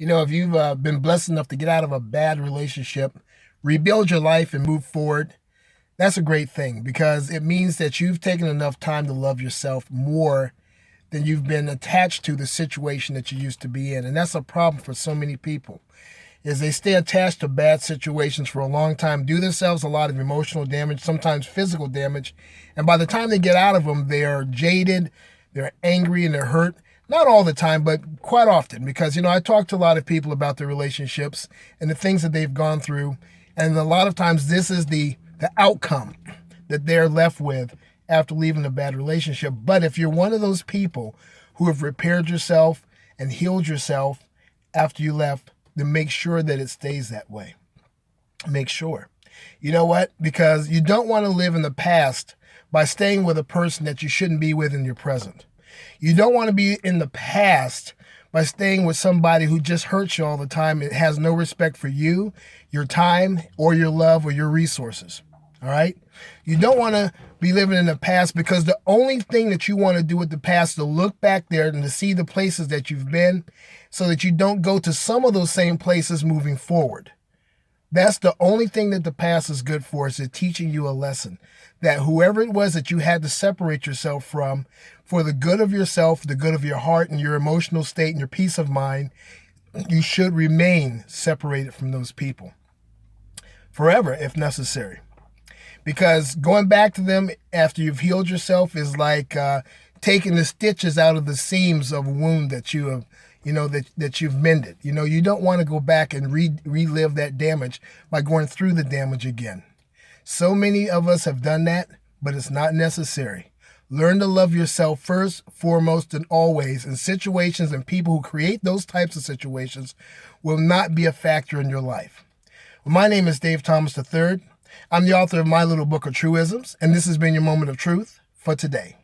If you've been blessed enough to get out of a bad relationship, rebuild your life and move forward, that's a great thing because it means that you've taken enough time to love yourself more than you've been attached to the situation that you used to be in. And that's a problem for so many people is they stay attached to bad situations for a long time, do themselves a lot of emotional damage, sometimes physical damage. And by the time they get out of them, they're jaded, they're angry, and they're hurt. Not all the time, but quite often, because, I talk to a lot of people about their relationships and the things that they've gone through. And a lot of times this is the outcome that they're left with after leaving a bad relationship. But if you're one of those people who have repaired yourself and healed yourself after you left, then make sure that it stays that way. Make sure. You know what? Because you don't want to live in the past by staying with a person that you shouldn't be with in your present. You don't want to be in the past by staying with somebody who just hurts you all the time. It has no respect for you, your time, or your love, or your resources. All right? You don't want to be living in the past because the only thing that you want to do with the past is to look back there and to see the places that you've been so that you don't go to some of those same places moving forward. That's the only thing that the past is good for, is it teaching you a lesson that whoever it was that you had to separate yourself from for the good of yourself, the good of your heart and your emotional state and your peace of mind, you should remain separated from those people forever if necessary. Because going back to them after you've healed yourself is like taking the stitches out of the seams of a wound that you have, that you've mended. You don't want to go back and relive that damage by going through the damage again. So many of us have done that, but it's not necessary. Learn to love yourself first, foremost, and always. And situations and people who create those types of situations will not be a factor in your life. Well, my name is Dave Thomas III. I'm the author of my little book of truisms, and this has been your moment of truth for today.